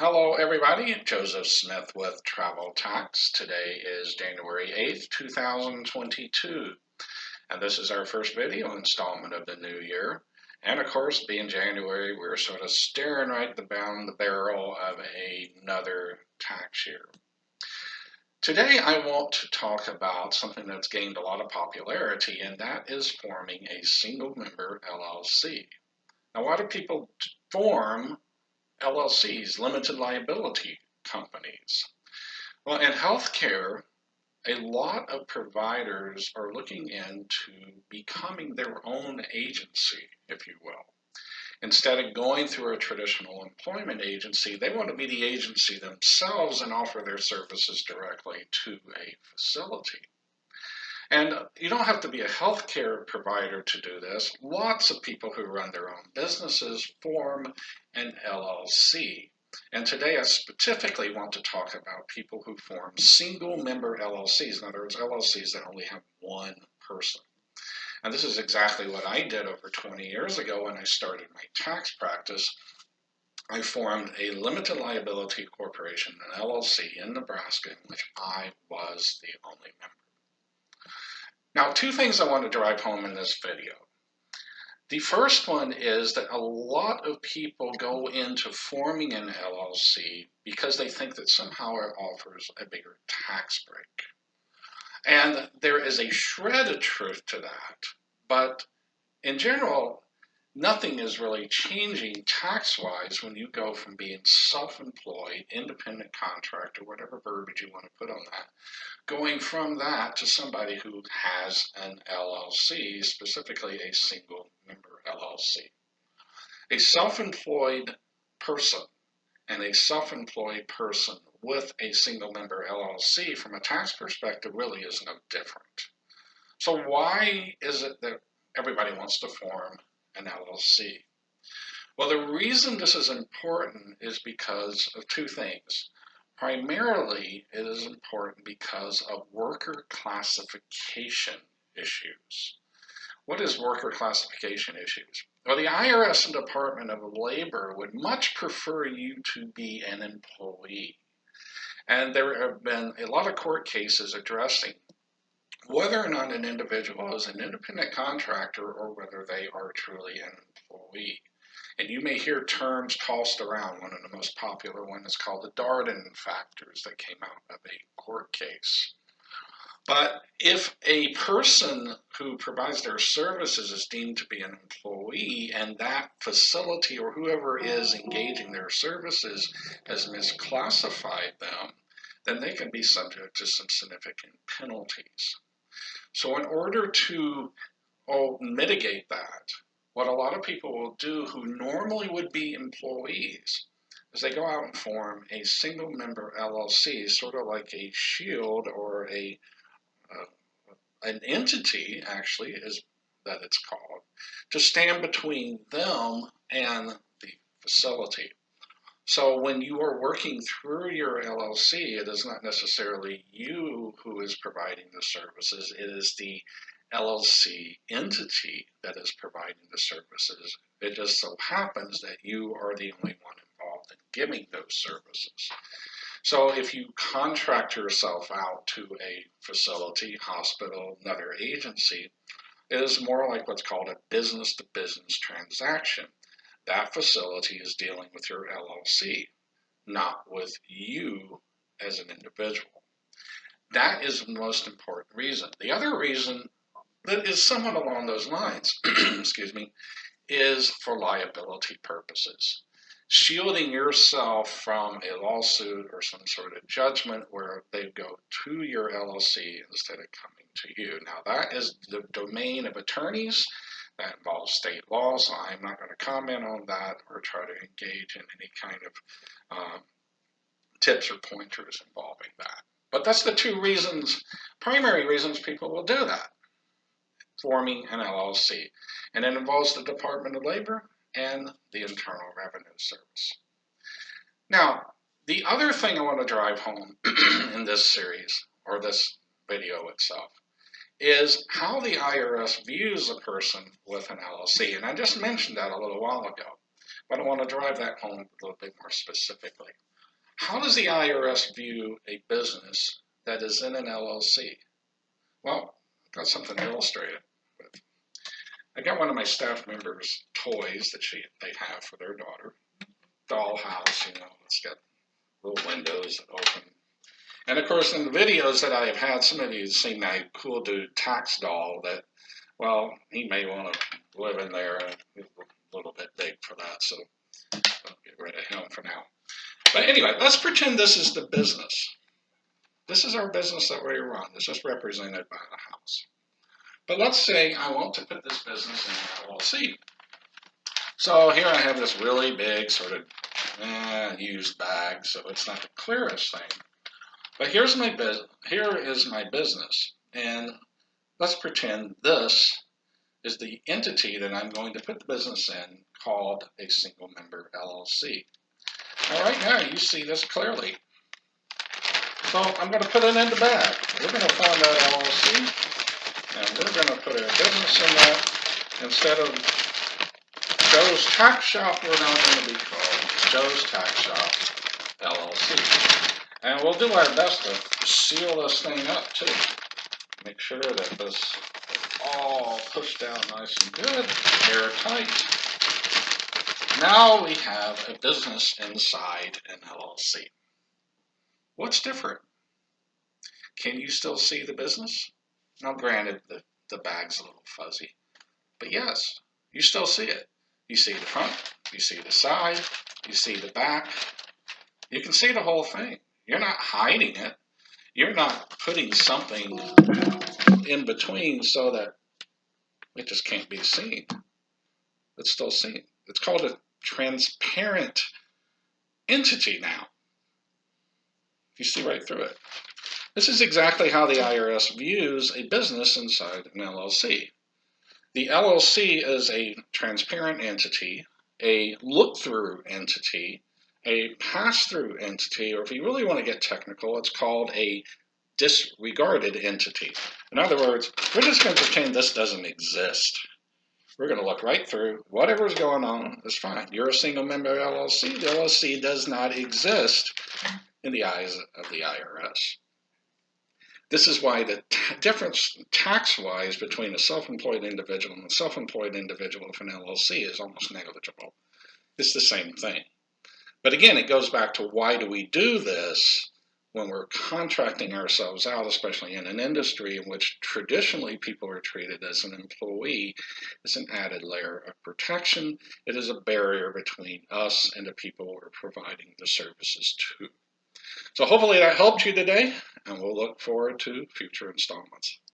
Hello, everybody. Joseph Smith with Travel Tax. Today is January 8th, 2022, and this is our first video installment of the new year. And of course, being January, we're sort of staring right down the barrel of another tax year. Today, I want to talk about something that's gained a lot of popularity, and that is forming a single member LLC. Now, why do people form LLCs, limited liability companies? Well, in healthcare, a lot of providers are looking into becoming their own agency, if you will. Instead of going through a traditional employment agency, they want to be the agency themselves and offer their services directly to a facility. And you don't have to be a healthcare provider to do this. Lots of people who run their own businesses form an LLC. And today I specifically want to talk about people who form single member LLCs. In other words, LLCs that only have one person. And this is exactly what I did over 20 years ago when I started my tax practice. I formed a limited liability corporation, an LLC in Nebraska, in which I was the only member. Now, two things I want to drive home in this video. The first one is that a lot of people go into forming an LLC because they think that somehow it offers a bigger tax break. And there is a shred of truth to that, but in general, nothing is really changing tax-wise when you go from being self-employed, independent contractor, whatever verbiage you want to put on that, going from that to somebody who has an LLC, specifically a single member LLC. A self-employed person and a self-employed person with a single member LLC from a tax perspective really is no different. So why is it that everybody wants to form an LLC? Well, the reason this is important is because of two things. Primarily, it is important because of worker classification issues. What is worker classification issues? Well, the IRS and Department of Labor would much prefer you to be an employee. And there have been a lot of court cases addressing whether or not an individual is an independent contractor or whether they are truly an employee. And you may hear terms tossed around. One of the most popular ones is called the Darden factors that came out of a court case. But if a person who provides their services is deemed to be an employee and that facility or whoever is engaging their services has misclassified them, then they can be subject to some significant penalties. So in order to mitigate that, what a lot of people will do who normally would be employees is they go out and form a single member LLC, sort of like a shield or an entity, actually, is that it's called, to stand between them and the facility. So when you are working through your LLC, it is not necessarily you who is providing the services, it is the LLC entity that is providing the services. It just so happens that you are the only one involved in giving those services. So if you contract yourself out to a facility, hospital, another agency, it is more like what's called a business-to-business transaction. That facility is dealing with your LLC, not with you as an individual. That is the most important reason. The other reason that is somewhat along those lines, excuse me, is for liability purposes. Shielding yourself from a lawsuit or some sort of judgment where they go to your LLC instead of coming to you. Now, that is the domain of attorneys. That involves state law, so I'm not going to comment on that or try to engage in any kind of tips or pointers involving that. But that's the two reasons, primary reasons people will do that, forming an LLC. And it involves the Department of Labor and the Internal Revenue Service. Now, the other thing I want to drive home in this series, or this video itself, is how the IRS views a person with an LLC. And I just mentioned that a little while ago, but I want to drive that home a little bit more specifically. How does the IRS view a business that is in an LLC? Well, I've got something to illustrate it with. I got one of my staff members' toys that they have for their daughter. Dollhouse, it's got little windows that open. And of course, in the videos that I have had, some of you have seen my cool dude tax doll that, well, he may want to live in there. He's a little bit big for that, so I'll get rid of him for now. But anyway, let's pretend this is the business. This is our business that we run. This is represented by the house. But let's say I want to put this business in an LLC. So here I have this really big sort of used bag, so it's not the clearest thing. But here is my business, and let's pretend this is the entity that I'm going to put the business in, called a single member LLC. Now right now you see this clearly. So I'm going to put it in the bag. We're going to find that LLC, and we're going to put a business in that. Instead of Joe's Tax Shop, we're now going to be called Joe's Tax Shop LLC. And we'll do our best to seal this thing up too. Make sure that this is all pushed down nice and good, airtight. Now we have a business inside an LLC. What's different? Can you still see the business? Now granted, the bag's a little fuzzy, but yes, you still see it. You see the front, you see the side, you see the back. You can see the whole thing. You're not hiding it. You're not putting something in between so that it just can't be seen. It's still seen. It's called a transparent entity now. You see right through it. This is exactly how the IRS views a business inside an LLC. The LLC is a transparent entity, a look-through entity, a pass-through entity, or if you really want to get technical, it's called a disregarded entity. In other words, we're just going to pretend this doesn't exist. We're going to look right through. Whatever's going on is fine. You're a single member LLC. The LLC does not exist in the eyes of the IRS. This is why the difference tax-wise between a self-employed individual and a self-employed individual of an LLC is almost negligible. It's the same thing. But again, it goes back to why do we do this when we're contracting ourselves out, especially in an industry in which traditionally people are treated as an employee. It's an added layer of protection. It is a barrier between us and the people we're providing the services to. So hopefully that helped you today, and we'll look forward to future installments.